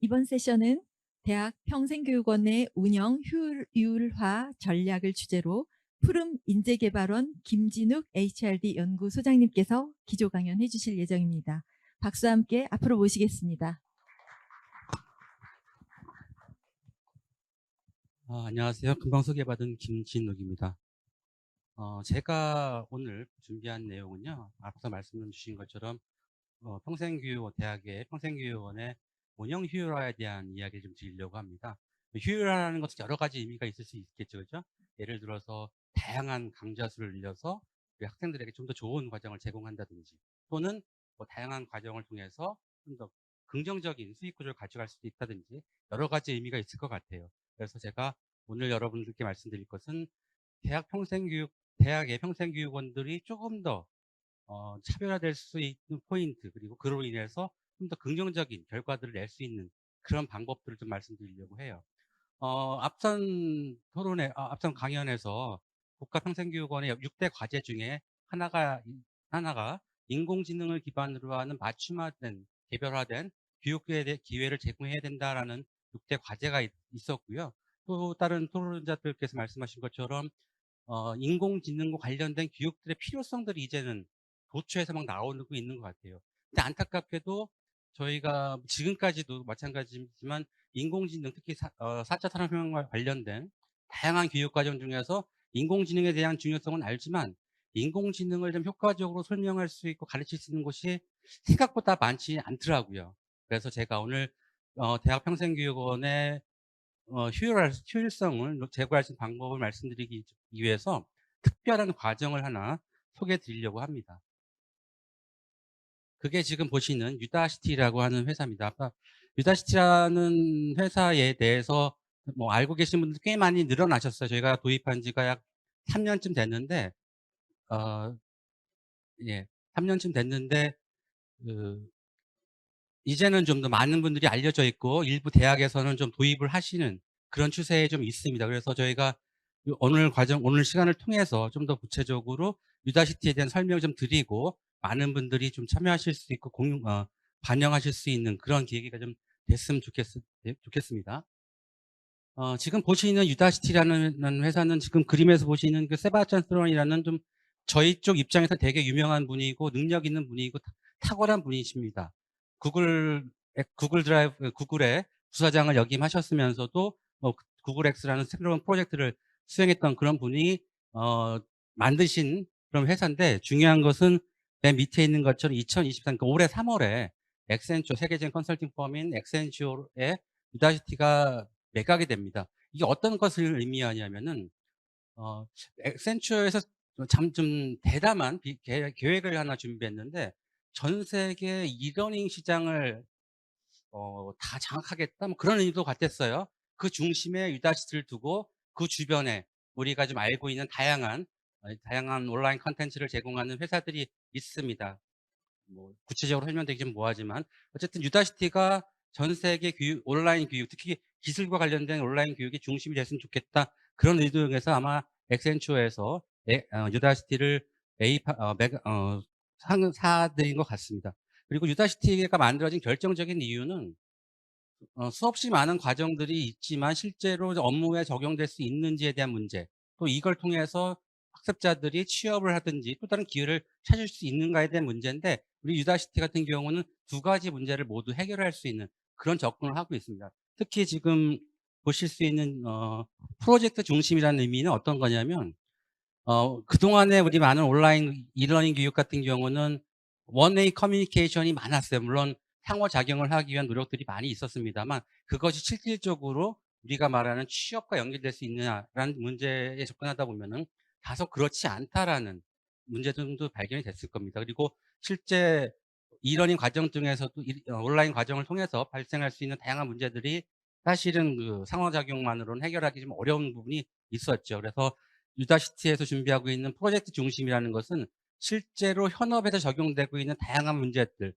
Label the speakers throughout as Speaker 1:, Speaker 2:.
Speaker 1: 이번 세션은 대학 평생교육원의 운영 효율화 전략을 주제로 푸름 인재개발원 김진욱 HRD 연구소장님께서 기조 강연해 주실 예정입니다. 박수와 함께 앞으로 모시겠습니다.
Speaker 2: 안녕하세요. 금방 소개받은 김진욱입니다. 제가 오늘 준비한 내용은요, 앞서 말씀 주신 것처럼 대학의 평생교육원의 운영 효율화에 대한 이야기를 좀 드리려고 합니다. 효율화라는 것은 여러 가지 의미가 있을 수 있겠죠, 그죠? 예를 들어서 다양한 강좌 수를 늘려서 우리 학생들에게 좀 더 좋은 과정을 제공한다든지, 또는 뭐 다양한 과정을 통해서 좀 더 긍정적인 수익 구조를 가져갈 수도 있다든지 여러 가지 의미가 있을 것 같아요. 그래서 제가 오늘 여러분들께 말씀드릴 것은 대학의 평생교육원들이 조금 더 차별화될 수 있는 포인트, 그리고 그로 인해서 좀 더 긍정적인 결과들을 낼 수 있는 그런 방법들을 좀 말씀드리려고 해요. 앞선 강연에서 국가평생교육원의 6대 과제 중에 하나가 인공지능을 기반으로 하는 맞춤화된, 개별화된 기회를 제공해야 된다라는 6대 과제가 있었고요. 또 다른 토론자들께서 말씀하신 것처럼 인공지능과 관련된 교육들의 필요성들이 이제는 도처에서 막 나오고 있는 것 같아요. 근데 안타깝게도 저희가 지금까지도 마찬가지지만 인공지능, 특히 4차 산업혁명과 관련된 다양한 교육과정 중에서 인공지능에 대한 중요성은 알지만 인공지능을 좀 효과적으로 설명할 수 있고 가르칠 수 있는 곳이 생각보다 많지 않더라고요. 그래서 제가 오늘 대학평생교육원의 효율성을 제고할 수 있는 방법을 말씀드리기 위해서 특별한 과정을 하나 소개해 드리려고 합니다. 그게 지금 보시는 유다시티라고 하는 회사입니다. 아까 유다시티라는 회사에 대해서 뭐 알고 계신 분들 꽤 많이 늘어나셨어요. 저희가 도입한 지가 약 3년쯤 됐는데, 어, 예, 3년쯤 됐는데, 그, 이제는 좀 더 많은 분들이 알려져 있고 일부 대학에서는 좀 도입을 하시는 그런 추세에 좀 있습니다. 그래서 저희가 오늘 시간을 통해서 좀 더 구체적으로 유다시티에 대한 설명을 좀 드리고 많은 분들이 좀 참여하실 수 있고 반영하실 수 있는 그런 계기가 좀 됐으면 좋겠습니다. 지금 보시는 유다시티라는 회사는 지금 그림에서 보시는 그 세바스찬 스론이라는 좀 저희 쪽 입장에서 되게 유명한 분이고 능력 있는 분이고 탁월한 분이십니다. 구글의 부사장을 역임하셨으면서도 구글 X라는 새로운 프로젝트를 수행했던 그런 분이 만드신 그런 회사인데, 중요한 것은 맨 밑에 있는 것처럼 2023, 그러니까 올해 3월에 세계적인 컨설팅 펌인 엑센추어의 유다시티가 매각이 됩니다. 이게 어떤 것을 의미하냐면은 액센처에서 좀 대담한 계획을 하나 준비했는데, 전 세계 이러닝 시장을 다 장악하겠다, 뭐 그런 의도 같았어요. 그 중심에 유다시티를 두고 그 주변에 우리가 좀 알고 있는 다양한 온라인 컨텐츠를 제공하는 회사들이 있습니다. 뭐 구체적으로 설명드리기 좀 뭐하지만 어쨌든 유다시티가 전 세계 온라인 교육, 특히 기술과 관련된 온라인 교육이 중심이 됐으면 좋겠다, 그런 의도에서 아마 엑센추어에서 유다시티를 사들인 것 같습니다. 그리고 유다시티가 만들어진 결정적인 이유는 수없이 많은 과정들이 있지만 실제로 업무에 적용될 수 있는지에 대한 문제, 또 이걸 통해서 학습자들이 취업을 하든지 또 다른 기회를 찾을 수 있는가에 대한 문제인데, 우리 유다시티 같은 경우는 두 가지 문제를 모두 해결할 수 있는 그런 접근을 하고 있습니다. 특히 지금 보실 수 있는 프로젝트 중심이라는 의미는 어떤 거냐면, 그동안에 우리 많은 온라인 이러닝 교육 같은 경우는 원웨이 커뮤니케이션이 많았어요. 물론 상호작용을 하기 위한 노력들이 많이 있었습니다만, 그것이 실질적으로 우리가 말하는 취업과 연결될 수 있느냐라는 문제에 접근하다 보면은 다소 그렇지 않다라는 문제점도 발견이 됐을 겁니다. 그리고 실제 이러닝 과정 중에서도 온라인 과정을 통해서 발생할 수 있는 다양한 문제들이 사실은 그 상호작용만으로는 해결하기 좀 어려운 부분이 있었죠. 그래서 유다시티에서 준비하고 있는 프로젝트 중심이라는 것은 실제로 현업에서 적용되고 있는 다양한 문제들,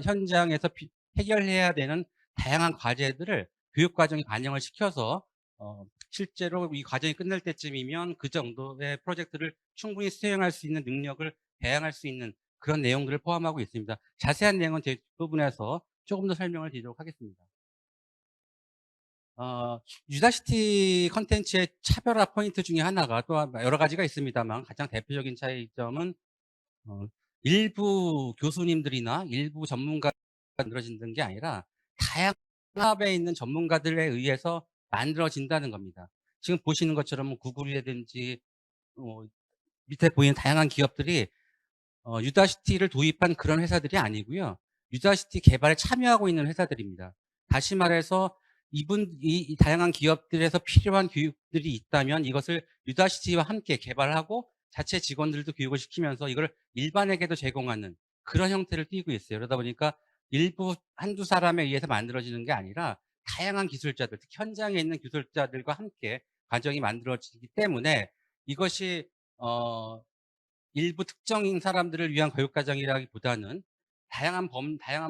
Speaker 2: 현장에서 해결해야 되는 다양한 과제들을 교육과정에 반영을 시켜서 실제로 이 과정이 끝날 때쯤이면 그 정도의 프로젝트를 충분히 수행할 수 있는 능력을 배양할 수 있는 그런 내용들을 포함하고 있습니다. 자세한 내용은 제 부분에서 조금 더 설명을 드리도록 하겠습니다. 어 유다시티 콘텐츠의 차별화 포인트 중에 하나가 또 여러 가지가 있습니다만 가장 대표적인 차이점은 어 일부 교수님들이나 일부 전문가가 만들어진다는 게 아니라 다양한 산업에 있는 전문가들에 의해서 만들어진다는 겁니다. 지금 보시는 것처럼 뭐 구글이라든지 어 밑에 보이는 다양한 기업들이 유다시티를 도입한 그런 회사들이 아니고요. 유다시티 개발에 참여하고 있는 회사들입니다. 다시 말해서 이 다양한 기업들에서 필요한 교육들이 있다면 이것을 유다시티와 함께 개발하고 자체 직원들도 교육을 시키면서 이걸 일반에게도 제공하는 그런 형태를 띠고 있어요. 그러다 보니까 일부 한두 사람에 의해서 만들어지는 게 아니라 다양한 기술자들, 특히 현장에 있는 기술자들과 함께 과정이 만들어지기 때문에 이것이 어 일부 특정인 사람들을 위한 교육과정이라기보다는 다양한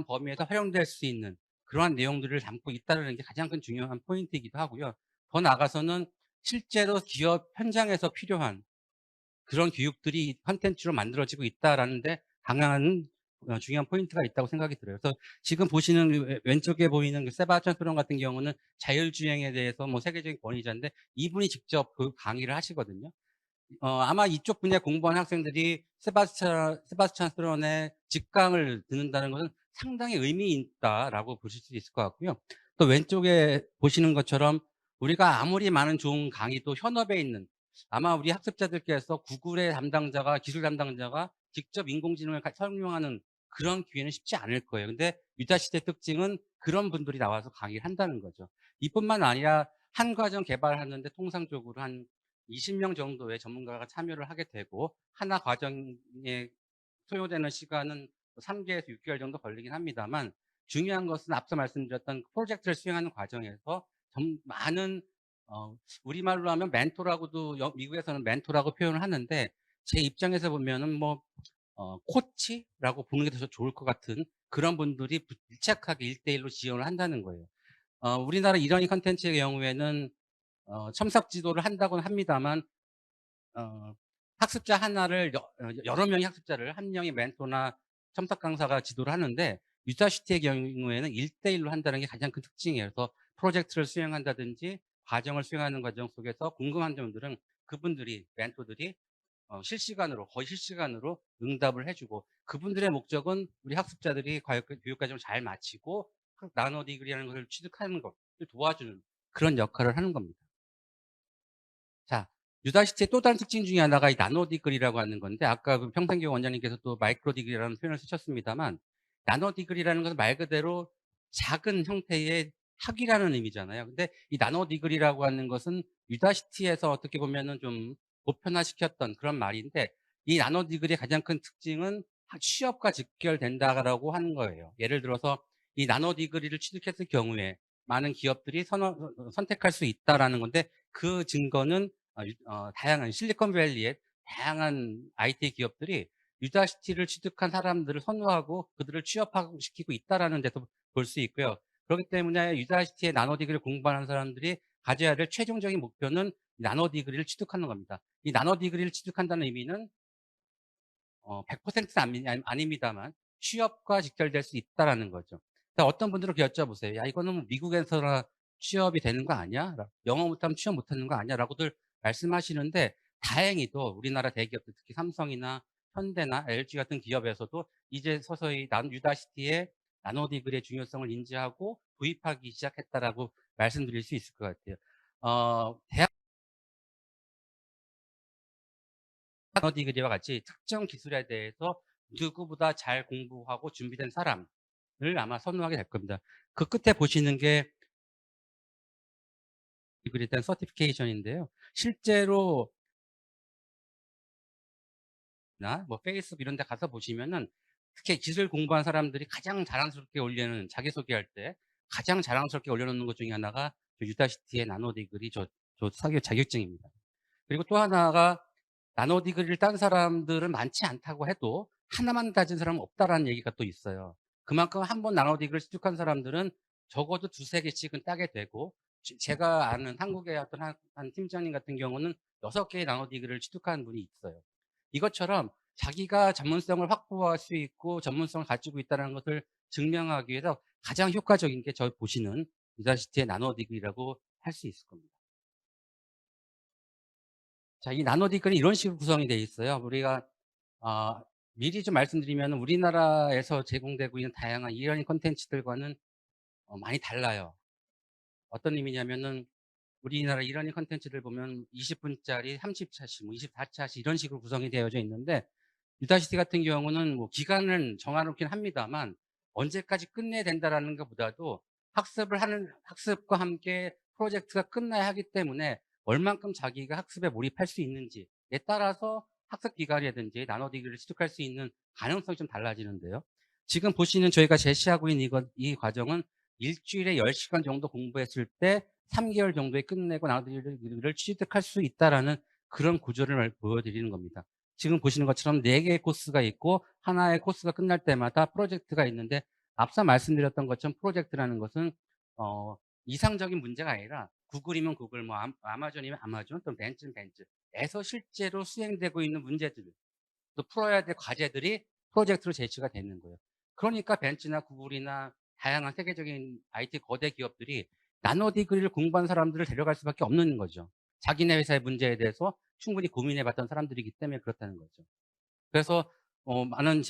Speaker 2: 범위에서 활용될 수 있는 그러한 내용들을 담고 있다는 게 가장 큰 중요한 포인트이기도 하고요. 더 나아가서는 실제로 기업 현장에서 필요한 그런 교육들이 콘텐츠로 만들어지고 있다라는 데 강한 중요한 포인트가 있다고 생각이 들어요. 그래서 지금 보시는 왼쪽에 보이는 그 세바스찬 소련 같은 경우는 자율주행에 대해서 뭐 세계적인 권위자인데 이분이 직접 그 강의를 하시거든요. 아마 이쪽 분야 공부하는 학생들이 세바스찬 스트론의 직강을 듣는다는 것은 상당히 의미 있다라고 보실 수 있을 것 같고요. 또 왼쪽에 보시는 것처럼 우리가 아무리 많은 좋은 강의도 현업에 있는 아마 우리 학습자들께서 구글의 담당자가 기술 담당자가 직접 인공지능을 설명하는 그런 기회는 쉽지 않을 거예요. 근데 유다시대 특징은 그런 분들이 나와서 강의를 한다는 거죠. 이뿐만 아니라 한 과정 개발하는데 통상적으로 한 20명 정도의 전문가가 참여를 하게 되고 하나 과정에 소요되는 시간은 3개에서 6개월 정도 걸리긴 합니다만 중요한 것은 앞서 말씀드렸던 프로젝트를 수행하는 과정에서 많은 우리말로 하면 멘토라고도 미국에서는 멘토라고 표현을 하는데 제 입장에서 보면은 뭐 코치라고 보는 게 더 좋을 것 같은 그런 분들이 밀착하게 1대1로 지원을 한다는 거예요. 우리나라 이러니 컨텐츠의 경우에는 첨삭 지도를 한다고는 합니다만 어 학습자 하나를 여러 명의 학습자를 한 명의 멘토나 첨삭 강사가 지도를 하는데 유다시티의 경우에는 1대1 로 한다는 게 가장 큰 특징이에요. 그래서 프로젝트를 수행한다든지 과정을 수행하는 과정 속에서 궁금한 점들은 그분들이 멘토들이 거의 실시간으로 응답을 해 주고 그분들의 목적은 우리 학습자들이 교육 과정을 잘 마치고 나노 디그리라는 것을 취득하는 것을 도와주는 그런 역할을 하는 겁니다. 자, 유다시티의 또 다른 특징 중에 하나가 이 나노 디그리라고 하는 건데 아까 그 평생교 원장님께서 또 마이크로 디그리라는 표현을 쓰셨습니다만 나노 디그리라는 것은 말 그대로 작은 형태의 학위라는 의미잖아요. 근데 이 나노 디그리라고 하는 것은 유다시티에서 어떻게 보면은 좀 보편화시켰던 그런 말인데 이 나노 디그리의 가장 큰 특징은 취업과 직결된다라고 하는 거예요. 예를 들어서 이 나노 디그리를 취득했을 경우에 많은 기업들이 선택할 수 있다라는 건데 그 증거는 다양한 실리콘밸리의 다양한 IT 기업들이 유다시티를 취득한 사람들을 선호하고 그들을 취업하고 시키고 있다라는 데서 볼 수 있고요. 그렇기 때문에 유다시티의 나노 디그리를 공부하는 사람들이 가져야 될 최종적인 목표는 나노 디그리를 취득하는 겁니다. 이 나노 디그리를 취득한다는 의미는 100%는 아닙니다만 취업과 직결될 수 있다라는 거죠. 그러니까 어떤 분들은 여쭤보세요. "야 이거는 뭐 미국에서나 취업이 되는 거 아니야? 영어 못하면 취업 못하는 거 아니야?"라고들 말씀하시는데 다행히도 우리나라 대기업들 특히 삼성이나 현대나 LG 같은 기업에서도 이제 서서히 유다시티의 나노 디그리의 중요성을 인지하고 도입하기 시작했다라고 말씀드릴 수 있을 것 같아요. 대학 나노 디그리와 같이 특정 기술에 대해서 누구보다 잘 공부하고 준비된 사람을 아마 선호하게 될 겁니다. 그 끝에 보시는 게 디그리에 대한 서티피케이션인데요. 실제로 뭐 페이스북 이런 데 가서 보시면은 특히 기술 공부한 사람들이 가장 자랑스럽게 올리는 자기소개할 때 가장 자랑스럽게 올려놓는 것 중에 하나가 유다시티의 나노 디그리 사교 자격증입니다. 그리고 또 하나가 나노 디그리를 딴 사람들은 많지 않다고 해도 하나만 가진 사람은 없다라는 얘기가 또 있어요. 그만큼 한 번 나노 디그리를 취득한 사람들은 적어도 두세 개씩은 따게 되고 제가 아는 한국의 어떤 한 팀장님 같은 경우는 6개의 나노 디그리를 취득한 분이 있어요. 이것처럼 자기가 전문성을 확보할 수 있고 전문성을 가지고 있다는 것을 증명하기 위해서 가장 효과적인 게 저희 보시는 유다시티의 나노 디그리라고 할 수 있을 겁니다. 자, 이 나노 디그리는 이런 식으로 구성이 되어 있어요. 우리가 아, 미리 좀 말씀드리면 우리나라에서 제공되고 있는 다양한 이러닝 콘텐츠들과는 많이 달라요. 어떤 의미냐면은 우리나라 이러닝 콘텐츠들 보면 20분짜리 30차시, 뭐 24차시 이런 식으로 구성이 되어져 있는데 유다시티 같은 경우는 뭐 기간은 정해놓긴 합니다만 언제까지 끝내야 된다라는 것보다도 학습과 함께 프로젝트가 끝나야 하기 때문에 얼만큼 자기가 학습에 몰입할 수 있는지에 따라서 학습 기간이라든지 나노 디그리를 취득할 수 있는 가능성이 좀 달라지는데요. 지금 보시는 저희가 제시하고 있는 이 과정은 일주일에 10시간 정도 공부했을 때 3개월 정도에 끝내고 나노 디그리를 취득할 수 있다라는 그런 구조를 보여드리는 겁니다. 지금 보시는 것처럼 4개의 코스가 있고 하나의 코스가 끝날 때마다 프로젝트가 있는데 앞서 말씀드렸던 것처럼 프로젝트라는 것은 이상적인 문제가 아니라 구글이면 구글, 뭐 아마존이면 아마존, 또 벤츠는 벤츠에서 실제로 수행되고 있는 문제들, 또 풀어야 될 과제들이 프로젝트로 제시가 되는 거예요. 그러니까 벤츠나 구글이나 다양한 세계적인 IT 거대 기업들이 나노 디그리를 공부한 사람들을 데려갈 수밖에 없는 거죠. 자기네 회사의 문제에 대해서 충분히 고민해 봤던 사람들이기 때문에 그렇다는 거죠. 그래서 많은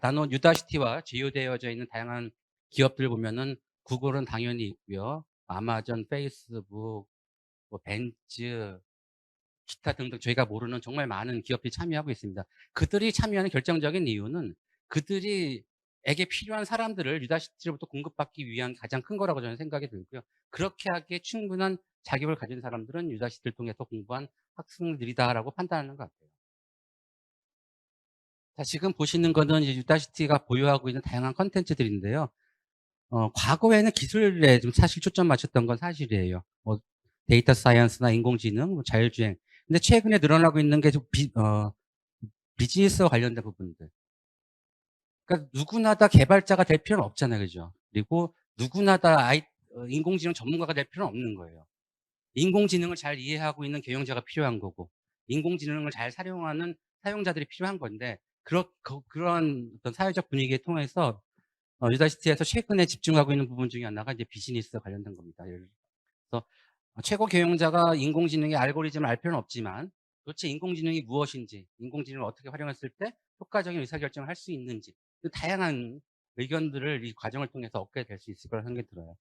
Speaker 2: 나노 유다시티와 제휴되어져 있는 다양한 기업들 보면은 구글은 당연히 있고요. 아마존, 페이스북, 뭐 벤츠, 기타 등등 저희가 모르는 정말 많은 기업들이 참여하고 있습니다. 그들이 참여하는 결정적인 이유는 그들이에게 필요한 사람들을 유다시티로부터 공급받기 위한 가장 큰 거라고 저는 생각이 들고요. 그렇게 하기에 충분한 자격을 가진 사람들은 유다시티를 통해서 공부한 학생들이다라고 판단하는 것 같아요. 자, 지금 보시는 거는 이제 유다시티가 보유하고 있는 다양한 컨텐츠들인데요. 과거에는 기술에 좀 사실 초점 맞췄던 건 사실이에요. 뭐 데이터 사이언스나 인공지능, 뭐 자율주행. 근데 최근에 늘어나고 있는 게 좀 비즈니스와 관련된 부분들. 그러니까 누구나 다 개발자가 될 필요는 없잖아요. 그죠? 그리고 누구나 다 인공지능 전문가가 될 필요는 없는 거예요. 인공지능을 잘 이해하고 있는 경영자가 필요한 거고, 인공지능을 잘 사용하는 사용자들이 필요한 건데, 그런 어떤 사회적 분위기에 통해서 유다시티에서 최근에 집중하고 있는 부분 중에 하나가 이제 비즈니스 관련된 겁니다. 예를 들어서 최고 경영자가 인공지능의 알고리즘을 알 필요는 없지만 도대체 인공지능이 무엇인지, 인공지능을 어떻게 활용했을 때 효과적인 의사결정을 할 수 있는지 다양한 의견들을 이 과정을 통해서 얻게 될 수 있을 거라는 생각이 들어요.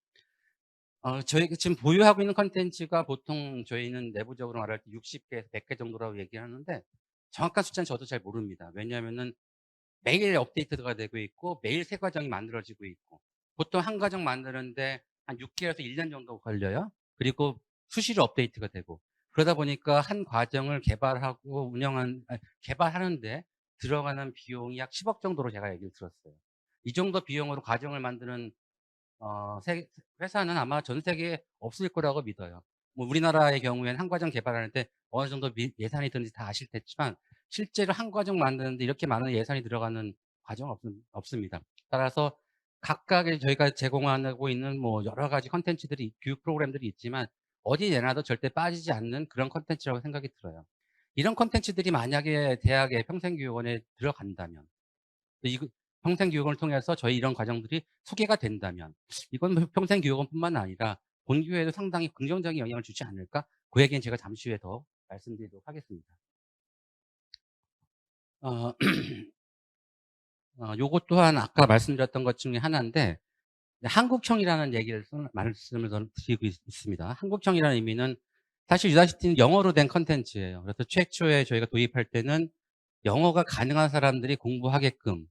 Speaker 2: 저희가 지금 보유하고 있는 컨텐츠가 보통 저희는 내부적으로 말할 때 60개에서 100개 정도라고 얘기하는데 정확한 숫자는 저도 잘 모릅니다. 왜냐하면은 매일 업데이트가 되고 있고 매일 새 과정이 만들어지고 있고 보통 한 과정 만드는데 한 6개월에서 1년 정도 걸려요. 그리고 수시로 업데이트가 되고 그러다 보니까 한 과정을 개발하는데 들어가는 비용이 약 10억 정도로 제가 얘기를 들었어요. 이 정도 비용으로 과정을 만드는 회사는 아마 전 세계에 없을 거라고 믿어요. 뭐 우리나라의 경우에는 한 과정 개발하는데 어느 정도 예산이 드는지 다 아실 테지만 실제로 한 과정 만드는데 이렇게 많은 예산이 들어가는 과정은 없습니다. 따라서 각각의 저희가 제공하고 있는 뭐 여러 가지 컨텐츠들이 교육 프로그램들이 있지만 어디 내놔도 절대 빠지지 않는 그런 컨텐츠라고 생각이 들어요. 이런 컨텐츠들이 만약에 대학의 평생교육원에 들어간다면 이 평생교육을 통해서 저희 이런 과정들이 소개가 된다면 이건 뭐 평생교육원뿐만 아니라 본교에도 상당히 긍정적인 영향을 주지 않을까? 그 얘기는 제가 잠시 후에 더 말씀드리도록 하겠습니다. 어, 요것 또한 아까 말씀드렸던 것 중에 하나인데 한국형이라는 말씀을 드리고 있습니다. 한국형이라는 의미는 사실 유다시티는 영어로 된 컨텐츠예요. 그래서 최초에 저희가 도입할 때는 영어가 가능한 사람들이 공부하게끔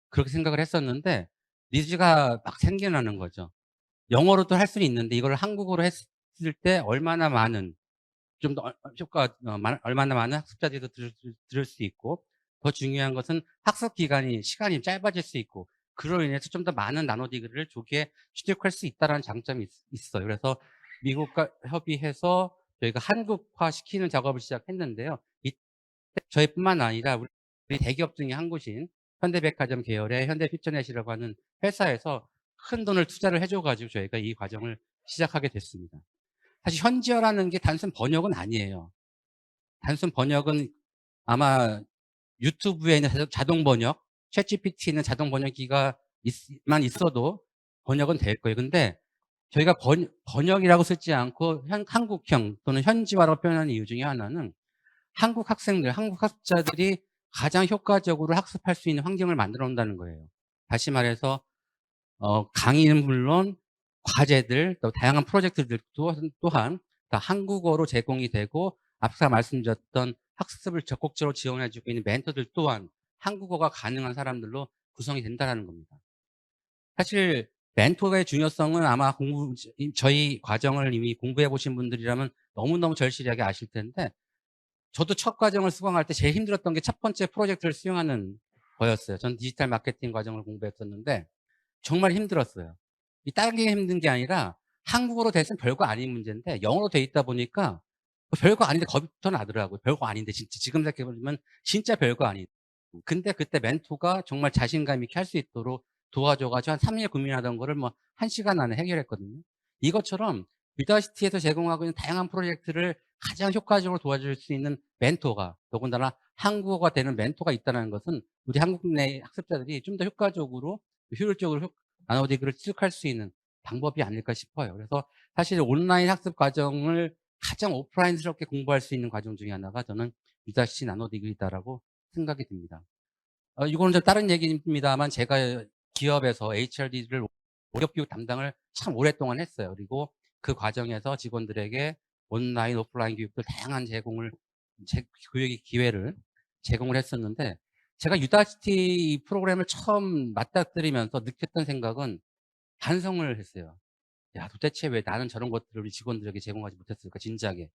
Speaker 2: 그렇게 생각을 했었는데 니즈가 막 생겨나는 거죠. 영어로도 할 수는 있는데 이걸 한국어로 했을 때 얼마나 많은 좀 더 얼마나 많은 학습자들이 들을 수 있고 더 중요한 것은 학습 시간이 짧아질 수 있고 그로 인해서 좀 더 많은 나노 디그리를 조기에 취득할 수 있다는 장점이 있어요. 그래서 미국과 협의해서 저희가 한국화 시키는 작업을 시작했는데요. 이때 저희뿐만 아니라 우리 대기업 중에 한 곳인 현대백화점 계열의 현대퓨처넷이라고 하는 회사에서 큰 돈을 투자를 해줘가지고 저희가 이 과정을 시작하게 됐습니다. 사실 현지어라는 게 단순 번역은 아니에요. 단순 번역은 아마 유튜브에 있는 자동 번역, 챗GPT는 자동 번역기가 만 있어도 번역은 될 거예요. 근데 저희가 번역이라고 쓰지 않고 한국형 또는 현지화라고 표현하는 이유 중에 하나는 한국 학생들, 한국 학자들이 가장 효과적으로 학습할 수 있는 환경을 만들어 놓는다는 거예요. 다시 말해서 강의는 물론 과제들 또 다양한 프로젝트들 또한 다 한국어로 제공이 되고 앞서 말씀드렸던 학습을 적극적으로 지원해 주고 있는 멘토들 또한 한국어가 가능한 사람들로 구성이 된다는 겁니다. 사실 멘토의 중요성은 아마 저희 과정을 이미 공부해 보신 분들이라면 너무너무 절실하게 아실 텐데 저도 첫 과정을 수강할 때 제일 힘들었던 게 첫 번째 프로젝트를 수행하는 거였어요. 전 디지털 마케팅 과정을 공부했었는데 정말 힘들었어요. 이 다른 게 힘든 게 아니라 한국어로 됐으면 별거 아닌 문제인데 영어로 돼 있다 보니까 별거 아닌데 겁부터 나더라고요. 별거 아닌데 진짜 지금 생각해 보면 진짜 별거 아닌. 근데 그때 멘토가 정말 자신감 있게 할 수 있도록 도와줘 가지고 한 3일 고민하던 거를 뭐 1시간 안에 해결했거든요. 이것처럼 유다시티에서 제공하고 있는 다양한 프로젝트를 가장 효과적으로 도와줄 수 있는 멘토가 더군다나 한국어가 되는 멘토가 있다는 것은 우리 한국 내 학습자들이 좀 더 효과적으로 효율적으로 나노디그를 취득할 수 있는 방법이 아닐까 싶어요. 그래서 사실 온라인 학습 과정을 가장 오프라인스럽게 공부할 수 있는 과정 중에 하나가 저는 유다시 나노디그리다라고 생각이 듭니다. 이거는 좀 다른 얘기입니다만 제가 기업에서 HRD를 오격교육 담당을 참 오랫동안 했어요. 그리고 그 과정에서 직원들에게 온라인, 오프라인 교육들 다양한 교육의 기회를 제공을 했었는데 제가 유다시티 프로그램을 처음 맞닥뜨리면서 느꼈던 생각은 반성을 했어요. 야, 도대체 왜 나는 저런 것들을 우리 직원들에게 제공하지 못했을까, 진작에.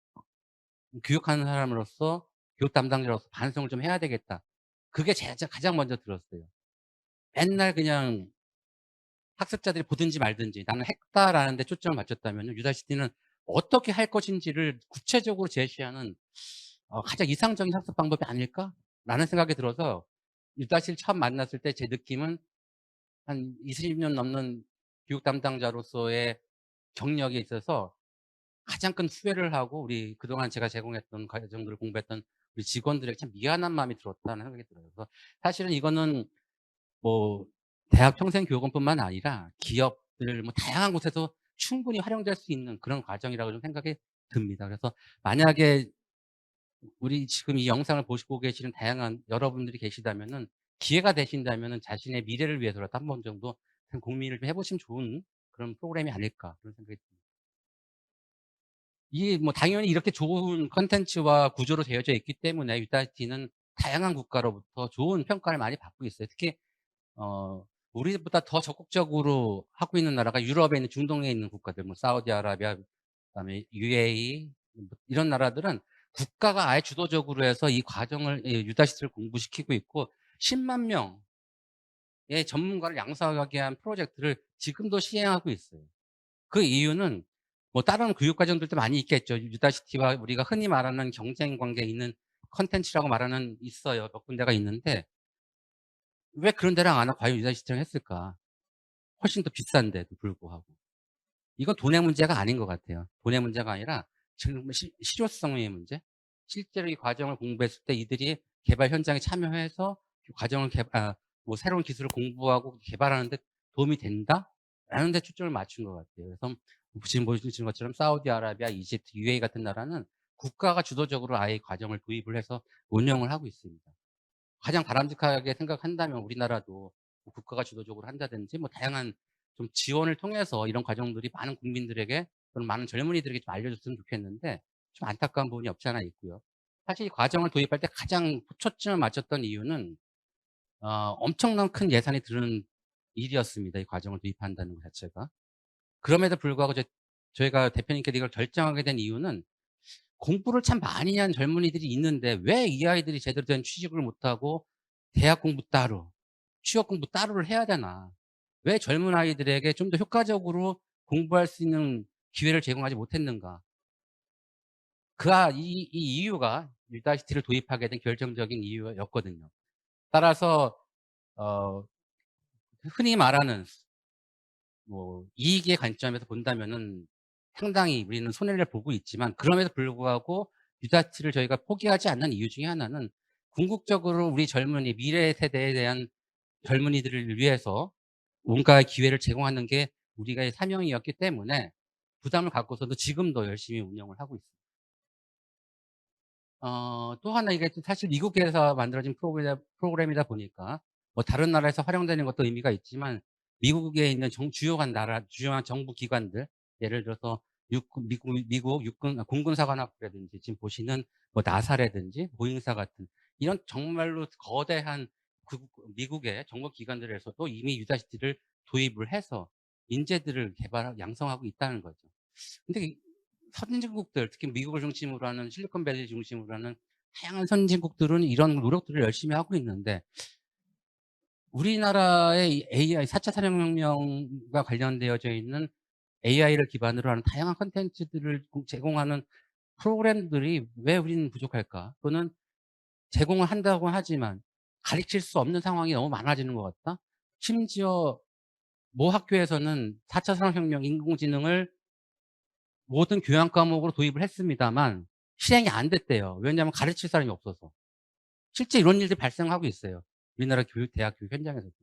Speaker 2: 교육하는 사람으로서, 교육 담당자로서 반성을 좀 해야 되겠다. 그게 가장 먼저 들었어요. 맨날 그냥 학습자들이 보든지 말든지 나는 했다라는 데 초점을 맞췄다면 유다시티는 어떻게 할 것인지를 구체적으로 제시하는 가장 이상적인 학습 방법이 아닐까라는 생각이 들어서 유다시를 처음 만났을 때 제 느낌은 한 20년 넘는 교육 담당자로서의 경력에 있어서 가장 큰 후회를 하고 우리 그동안 제가 제공했던 과정들을 공부했던 우리 직원들에게 참 미안한 마음이 들었다는 생각이 들어요. 그래서 사실은 이거는 뭐 대학 평생교육원뿐만 아니라 기업들 뭐 다양한 곳에서 충분히 활용될 수 있는 그런 과정이라고 좀 생각이 듭니다. 그래서 만약에 우리 지금 이 영상을 보시고 계시는 다양한 여러분들이 계시다면은 기회가 되신다면은 자신의 미래를 위해서라도 한 번 정도 고민을 좀 해보시면 좋은 그런 프로그램이 아닐까 그런 생각이 듭니다. 이게 뭐 당연히 이렇게 좋은 콘텐츠와 구조로 되어져 있기 때문에 유다시티는 다양한 국가로부터 좋은 평가를 많이 받고 있어요. 특히 우리보다 더 적극적으로 하고 있는 나라가 유럽에 있는 중동에 있는 국가들, 뭐 사우디아라비아, 그다음에 UAE 이런 나라들은 국가가 아예 주도적으로 해서 이 과정을 유다시티를 공부시키고 있고 10만 명의 전문가를 양성하게 한 프로젝트를 지금도 시행하고 있어요. 그 이유는 뭐 다른 교육 과정들도 많이 있겠죠. 유다시티와 우리가 흔히 말하는 경쟁 관계에 있는 컨텐츠라고 말하는 있어요. 몇 군데가 있는데 왜 그런 데랑 안 하고 과연 유다시티를 했을까? 훨씬 더 비싼데도 불구하고. 이건 돈의 문제가 아닌 것 같아요. 돈의 문제가 아니라 지금 실효성의 문제. 실제로 이 과정을 공부했을 때 이들이 개발 현장에 참여해서 과정을 뭐 새로운 기술을 공부하고 개발하는 데 도움이 된다? 라는 데 초점을 맞춘 것 같아요. 그래서 지금 보시는 것처럼 사우디아라비아, 이집트, UAE 같은 나라는 국가가 주도적으로 아예 과정을 도입을 해서 운영을 하고 있습니다. 가장 바람직하게 생각한다면 우리나라도 뭐 국가가 주도적으로 한다든지 뭐 다양한 좀 지원을 통해서 이런 과정들이 많은 국민들에게 또는 많은 젊은이들에게 좀 알려줬으면 좋겠는데 좀 안타까운 부분이 없지 않아 있고요. 사실 이 과정을 도입할 때 가장 초점을 맞췄던 이유는 엄청난 큰 예산이 드는 일이었습니다. 이 과정을 도입한다는 것 자체가. 그럼에도 불구하고 저희가 대표님께 이걸 결정하게 된 이유는 공부를 참 많이 한 젊은이들이 있는데 왜 이 아이들이 제대로 된 취직을 못하고 대학 공부 따로, 취업 공부 따로를 해야 되나? 왜 젊은 아이들에게 좀 더 효과적으로 공부할 수 있는 기회를 제공하지 못했는가? 이 이유가 유다시티를 도입하게 된 결정적인 이유였거든요. 따라서 어 흔히 말하는 뭐 이익의 관점에서 본다면은 상당히 우리는 손해를 보고 있지만 그럼에도 불구하고 유다치를 저희가 포기하지 않는 이유 중에 하나는 궁극적으로 우리 미래 세대에 대한 젊은이들을 위해서 뭔가의 기회를 제공하는 게 우리가 사명이었기 때문에 부담을 갖고서도 지금도 열심히 운영을 하고 있습니다. 또 하나 이게 사실 미국에서 만들어진 프로그램이다 보니까 뭐 다른 나라에서 활용되는 것도 의미가 있지만 미국에 있는 주요한 정부 기관들, 예를 들어서 미국 공군사관학부라든지 지금 보시는 뭐 나사라든지 보잉사 같은 이런 정말로 거대한 미국의 정부 기관들에서도 이미 유다시티를 도입을 해서 인재들을 양성하고 있다는 거죠. 근데 선진국들, 특히 미국을 중심으로 하는 실리콘밸리 중심으로 하는 다양한 선진국들은 이런 노력들을 열심히 하고 있는데 우리나라의 AI 4차 산업혁명과 관련되어져 있는 AI를 기반으로 하는 다양한 콘텐츠들을 제공하는 프로그램들이 왜 우리는 부족할까? 또는 제공을 한다고 하지만 가르칠 수 없는 상황이 너무 많아지는 것 같다? 심지어 모 학교에서는 4차 산업혁명 인공지능을 모든 교양 과목으로 도입을 했습니다만 실행이 안 됐대요. 왜냐하면 가르칠 사람이 없어서. 실제 이런 일들이 발생하고 있어요. 우리나라 대학 교육 현장에서도.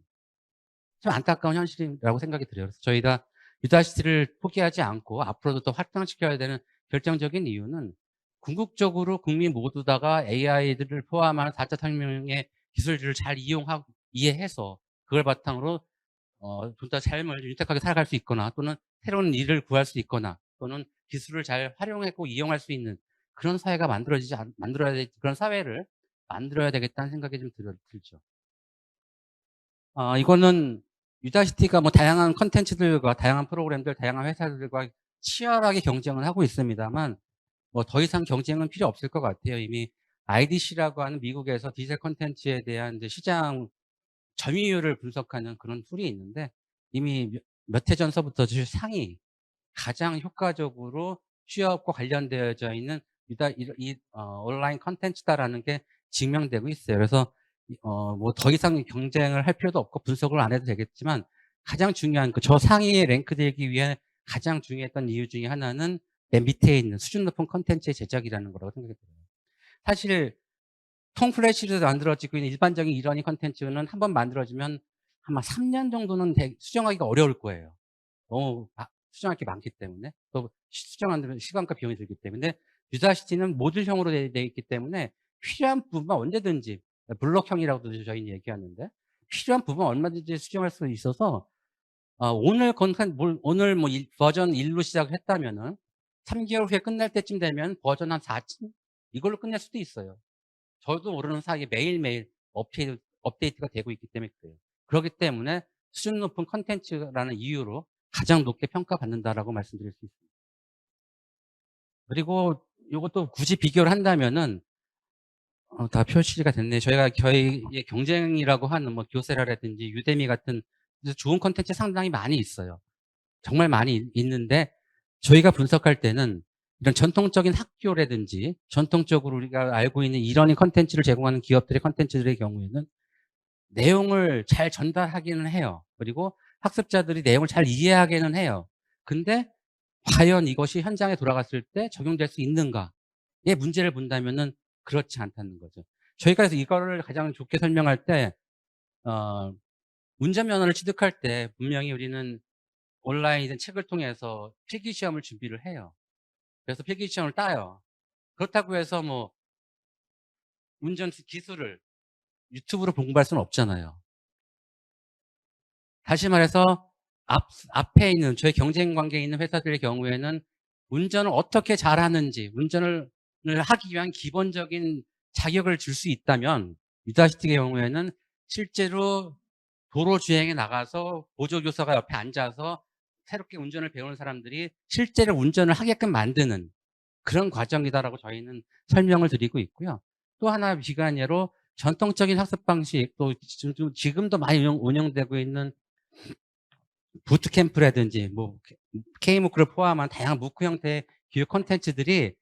Speaker 2: 좀 안타까운 현실이라고 생각이 들어요. 그래서 저희가 유다시티를 포기하지 않고 앞으로도 더 확장시켜야 되는 결정적인 이유는 궁극적으로 국민 모두 다가 AI들을 포함한 4차 산업혁명의 기술들을 잘 이해해서 그걸 바탕으로 좀 더 삶을 윤택하게 살아갈 수 있거나 또는 새로운 일을 구할 수 있거나 또는 기술을 잘 활용하고 이용할 수 있는 그런 사회가 그런 사회를 만들어야 되겠다는 생각이 좀 들죠. 이거는 유다시티가 뭐 다양한 컨텐츠들과 다양한 프로그램들, 다양한 회사들과 치열하게 경쟁을 하고 있습니다만 뭐 더 이상 경쟁은 필요 없을 것 같아요. 이미 IDC라고 하는 미국에서 디지털 컨텐츠에 대한 이제 시장 점유율을 분석하는 그런 툴이 있는데 이미 몇 해 전서부터 상위 가장 효과적으로 취업과 관련되어져 있는 온라인 컨텐츠다라는 게 증명되고 있어요. 그래서 뭐 더 이상 경쟁을 할 필요도 없고 분석을 안 해도 되겠지만 가장 중요한 저 상위에 랭크되기 위해 가장 중요했던 이유 중에 하나는 맨 밑에 있는 수준 높은 컨텐츠의 제작이라는 거라고 생각이 들어요. 사실 통 플래시로 만들어지고 있는 일반적인 이러닝 컨텐츠는 한번 만들어지면 아마 3년 정도는 수정하기가 어려울 거예요. 너무 수정할 게 많기 때문에 또 수정하는 시간과 비용이 들기 때문에 유다시티는 모듈형으로 되어 있기 때문에 필요한 부분만 언제든지 블록형이라고도 저희는 얘기하는데 필요한 부분 얼마든지 수정할 수 있어서 오늘 뭐 버전 1로 시작을 했다면은 3개월 후에 끝날 때쯤 되면 버전 한 4층 이걸로 끝낼 수도 있어요. 저도 모르는 사이에 매일매일 업데이트가 되고 있기 때문에 그래요. 그렇기 때문에 수준 높은 컨텐츠라는 이유로 가장 높게 평가받는다라고 말씀드릴 수 있습니다. 그리고 이것도 굳이 비교를 한다면은 다 표시가 됐네. 저희의 경쟁이라고 하는 뭐 교세라라든지 유데미 같은 좋은 컨텐츠 상당히 많이 있어요. 정말 많이 있는데 저희가 분석할 때는 이런 전통적인 학교라든지 전통적으로 우리가 알고 있는 이러닝 컨텐츠를 제공하는 기업들의 컨텐츠들의 경우에는 내용을 잘 전달하기는 해요. 그리고 학습자들이 내용을 잘 이해하기는 해요. 근데 과연 이것이 현장에 돌아갔을 때 적용될 수 있는가의 문제를 본다면은 그렇지 않다는 거죠. 저희가 그래서 이거를 가장 좋게 설명할 때 운전면허를 취득할 때 분명히 우리는 온라인이든 책을 통해서 필기시험을 준비를 해요. 그래서 필기시험을 따요. 그렇다고 해서 뭐 운전 기술을 유튜브로 공부할 수는 없잖아요. 다시 말해서 앞에 있는 저희 경쟁 관계에 있는 회사들의 경우에는 운전을 어떻게 잘하는지 운전을 하기 위한 기본적인 자격을 줄 수 있다면 유다시티의 경우에는 실제로 도로 주행에 나가서 보조교사가 옆에 앉아서 새롭게 운전을 배우는 사람들이 실제로 운전을 하게끔 만드는 그런 과정이다라고 저희는 설명을 드리고 있고요. 또 하나 비관 예로 전통적인 학습 방식 또 지금도 많이 운영되고 있는 부트캠프라든지 뭐 K무크를 포함한 다양한 무크 형태의 교육 콘텐츠들이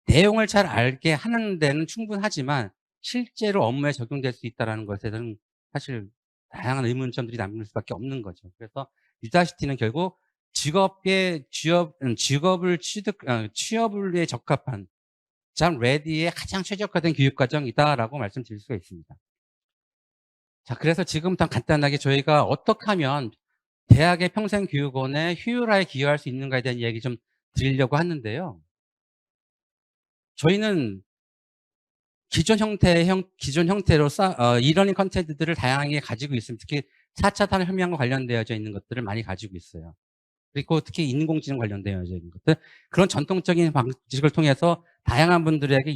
Speaker 2: 내용을 잘 알게 하는 데는 충분하지만 실제로 업무에 적용될 수 있다는 것에는 사실 다양한 의문점들이 남을 수밖에 없는 거죠. 그래서 유다시티는 결국 취업을 위해 적합한 참 레디에 가장 최적화된 교육 과정이다라고 말씀드릴 수가 있습니다. 자, 그래서 지금부터 간단하게 저희가 어떻게 하면 대학의 평생교육원의 효율화에 기여할 수 있는가에 대한 이야기 좀 드리려고 하는데요. 저희는 기존 형태로 이러닝 콘텐츠들을 다양하게 가지고 있습니다. 특히 4차 산업혁명과 관련되어져 있는 것들을 많이 가지고 있어요. 그리고 특히 인공지능 관련되어져 있는 것들. 그런 전통적인 방식을 통해서 다양한 분들에게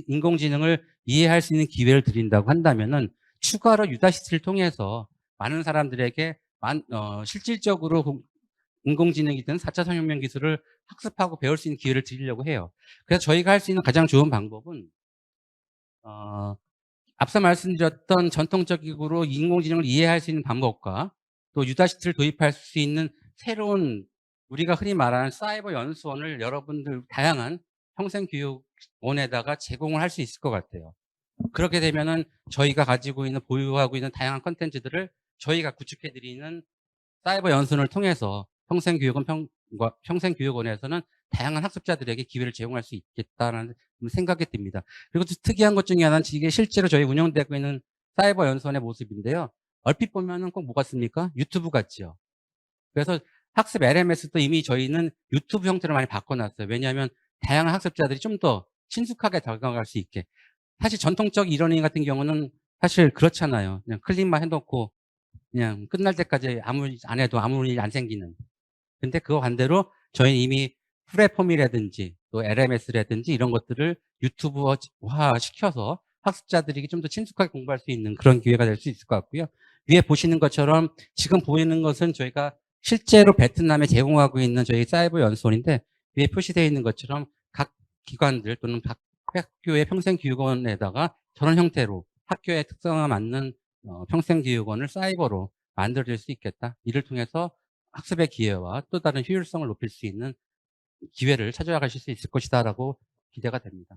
Speaker 2: 인공지능을 이해할 수 있는 기회를 드린다고 한다면은 추가로 유다시티를 통해서 많은 사람들에게 실질적으로 인공지능이든 4차 산업혁명 기술을 학습하고 배울 수 있는 기회를 드리려고 해요. 그래서 저희가 할 수 있는 가장 좋은 방법은 앞서 말씀드렸던 전통적으로 인공지능을 이해할 수 있는 방법과 또 유다시티를 도입할 수 있는 새로운 우리가 흔히 말하는 사이버 연수원을 여러분들 다양한 평생교육원에다가 제공을 할 수 있을 것 같아요. 그렇게 되면은 저희가 가지고 있는 보유하고 있는 다양한 컨텐츠들을 저희가 구축해드리는 사이버 연수원을 통해서 평생교육원에서는 다양한 학습자들에게 기회를 제공할 수 있겠다는 생각이 듭니다. 그리고 또 특이한 것 중에 하나는 이게 실제로 저희 운영되고 있는 사이버 연수원의 모습인데요. 얼핏 보면은 꼭 뭐 같습니까? 유튜브 같지요. 그래서 학습 LMS도 이미 저희는 유튜브 형태로 많이 바꿔놨어요. 왜냐하면 다양한 학습자들이 좀 더 친숙하게 다가갈 수 있게. 사실 전통적 이러닝 같은 경우는 사실 그렇잖아요. 그냥 클릭만 해놓고 그냥 끝날 때까지 아무 일 안 해도 아무 일 안 생기는. 근데 그거 반대로 저희는 이미 플랫폼이라든지 또 LMS라든지 이런 것들을 유튜브화 시켜서 학습자들이 좀 더 친숙하게 공부할 수 있는 그런 기회가 될 수 있을 것 같고요. 위에 보시는 것처럼 지금 보이는 것은 저희가 실제로 베트남에 제공하고 있는 저희 사이버 연수원인데 위에 표시되어 있는 것처럼 각 기관들 또는 각 학교의 평생교육원에다가 저런 형태로 학교의 특성에 맞는 평생교육원을 사이버로 만들어질 수 있겠다. 이를 통해서 학습의 기회와 또 다른 효율성을 높일 수 있는 기회를 찾아가실 수 있을 것이다라고 기대가 됩니다.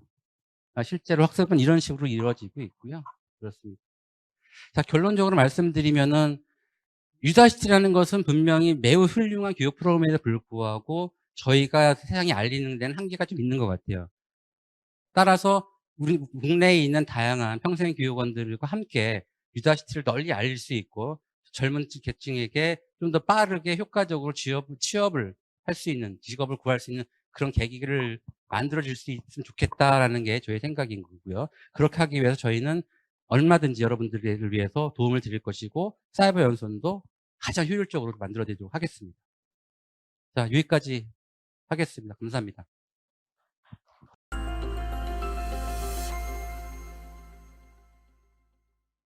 Speaker 2: 실제로 학습은 이런 식으로 이루어지고 있고요. 그렇습니다. 자, 결론적으로 말씀드리면은 유다시티라는 것은 분명히 매우 훌륭한 교육 프로그램에도 불구하고 저희가 세상에 알리는 데는 한계가 좀 있는 것 같아요. 따라서 우리 국내에 있는 다양한 평생교육원들과 함께 유다시티를 널리 알릴 수 있고 젊은 계층에게 좀 더 빠르게 효과적으로 취업을 할 수 있는, 직업을 구할 수 있는 그런 계기를 만들어줄 수 있으면 좋겠다라는 게 저의 생각인 거고요. 그렇게 하기 위해서 저희는 얼마든지 여러분들을 위해서 도움을 드릴 것이고 사이버 연수원도 가장 효율적으로 만들어 드리도록 하겠습니다. 자, 여기까지 하겠습니다. 감사합니다.